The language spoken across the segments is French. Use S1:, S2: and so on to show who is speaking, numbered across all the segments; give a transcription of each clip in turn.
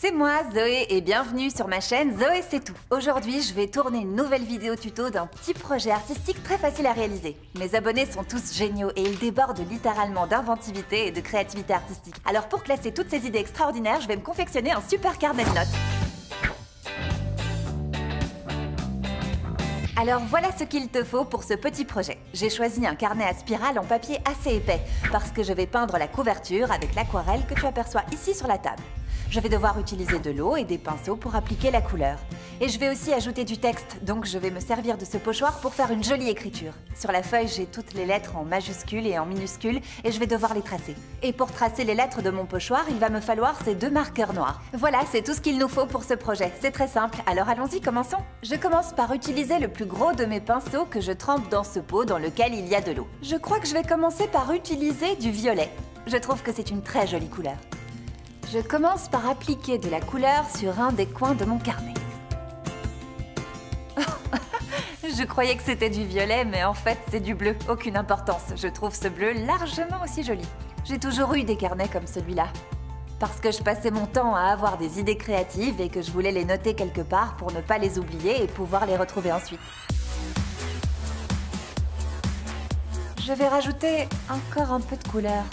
S1: C'est moi, Zoé, et bienvenue sur ma chaîne Zoé c'est tout. Aujourd'hui, je vais tourner une nouvelle vidéo tuto d'un petit projet artistique très facile à réaliser. Mes abonnés sont tous géniaux et ils débordent littéralement d'inventivité et de créativité artistique. Alors pour classer toutes ces idées extraordinaires, je vais me confectionner un super carnet de notes. Alors voilà ce qu'il te faut pour ce petit projet. J'ai choisi un carnet à spirale en papier assez épais parce que je vais peindre la couverture avec l'aquarelle que tu aperçois ici sur la table. Je vais devoir utiliser de l'eau et des pinceaux pour appliquer la couleur. Et je vais aussi ajouter du texte, donc je vais me servir de ce pochoir pour faire une jolie écriture. Sur la feuille, j'ai toutes les lettres en majuscules et en minuscules et je vais devoir les tracer. Et pour tracer les lettres de mon pochoir, il va me falloir ces deux marqueurs noirs. Voilà, c'est tout ce qu'il nous faut pour ce projet. C'est très simple, alors allons-y, commençons. Je commence par utiliser le plus gros de mes pinceaux que je trempe dans ce pot dans lequel il y a de l'eau. Je crois que je vais commencer par utiliser du violet. Je trouve que c'est une très jolie couleur. Je commence par appliquer de la couleur sur un des coins de mon carnet. Je croyais que c'était du violet, mais en fait c'est du bleu, aucune importance. Je trouve ce bleu largement aussi joli. J'ai toujours eu des carnets comme celui-là. Parce que je passais mon temps à avoir des idées créatives et que je voulais les noter quelque part pour ne pas les oublier et pouvoir les retrouver ensuite. Je vais rajouter encore un peu de couleur.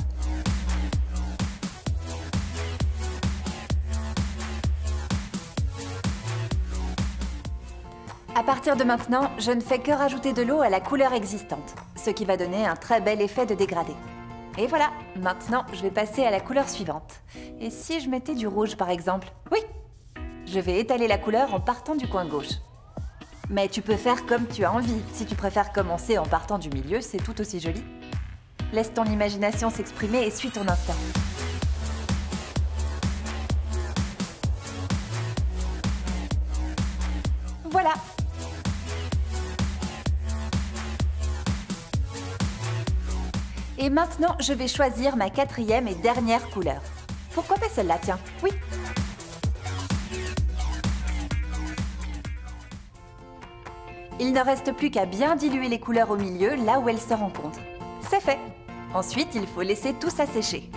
S1: À partir de maintenant, je ne fais que rajouter de l'eau à la couleur existante, ce qui va donner un très bel effet de dégradé. Et voilà, maintenant je vais passer à la couleur suivante. Et si je mettais du rouge par exemple? Oui! Je vais étaler la couleur en partant du coin gauche. Mais tu peux faire comme tu as envie. Si tu préfères commencer en partant du milieu, c'est tout aussi joli. Laisse ton imagination s'exprimer et suis ton instinct. Voilà! Et maintenant, je vais choisir ma quatrième et dernière couleur. Pourquoi pas celle-là, tiens? Oui! Il ne reste plus qu'à bien diluer les couleurs au milieu, là où elles se rencontrent. C'est fait! Ensuite, il faut laisser tout ça sécher.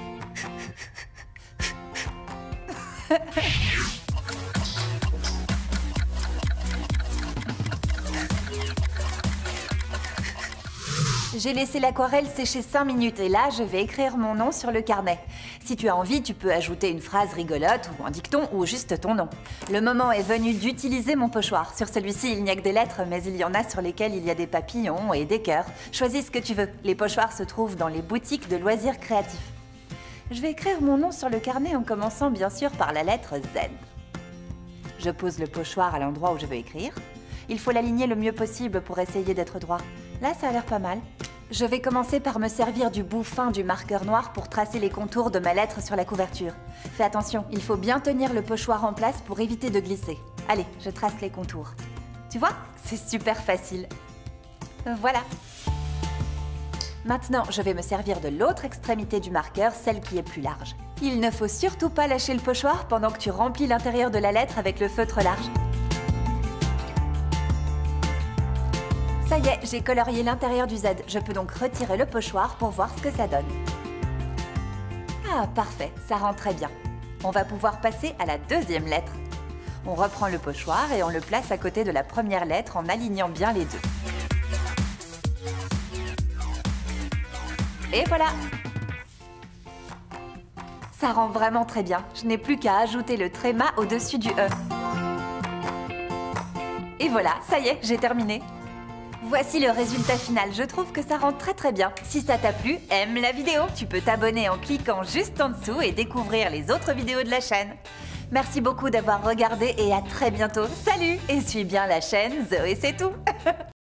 S1: J'ai laissé l'aquarelle sécher 5 minutes et là, je vais écrire mon nom sur le carnet. Si tu as envie, tu peux ajouter une phrase rigolote ou un dicton ou juste ton nom. Le moment est venu d'utiliser mon pochoir. Sur celui-ci, il n'y a que des lettres, mais il y en a sur lesquelles il y a des papillons et des cœurs. Choisis ce que tu veux. Les pochoirs se trouvent dans les boutiques de loisirs créatifs. Je vais écrire mon nom sur le carnet en commençant bien sûr par la lettre Z. Je pose le pochoir à l'endroit où je veux écrire. Il faut l'aligner le mieux possible pour essayer d'être droit. Là, ça a l'air pas mal. Je vais commencer par me servir du bout fin du marqueur noir pour tracer les contours de ma lettre sur la couverture. Fais attention, il faut bien tenir le pochoir en place pour éviter de glisser. Allez, je trace les contours. Tu vois? C'est super facile. Voilà. Maintenant, je vais me servir de l'autre extrémité du marqueur, celle qui est plus large. Il ne faut surtout pas lâcher le pochoir pendant que tu remplis l'intérieur de la lettre avec le feutre large. Ça y est, j'ai colorié l'intérieur du Z. Je peux donc retirer le pochoir pour voir ce que ça donne. Ah, parfait, ça rend très bien. On va pouvoir passer à la deuxième lettre. On reprend le pochoir et on le place à côté de la première lettre en alignant bien les deux. Et voilà! Ça rend vraiment très bien. Je n'ai plus qu'à ajouter le tréma au-dessus du E. Et voilà, ça y est, j'ai terminé. Voici le résultat final, je trouve que ça rend très bien. Si ça t'a plu, aime la vidéo. Tu peux t'abonner en cliquant juste en dessous et découvrir les autres vidéos de la chaîne. Merci beaucoup d'avoir regardé et à très bientôt. Salut! Et suis bien la chaîne Zoé c'est tout.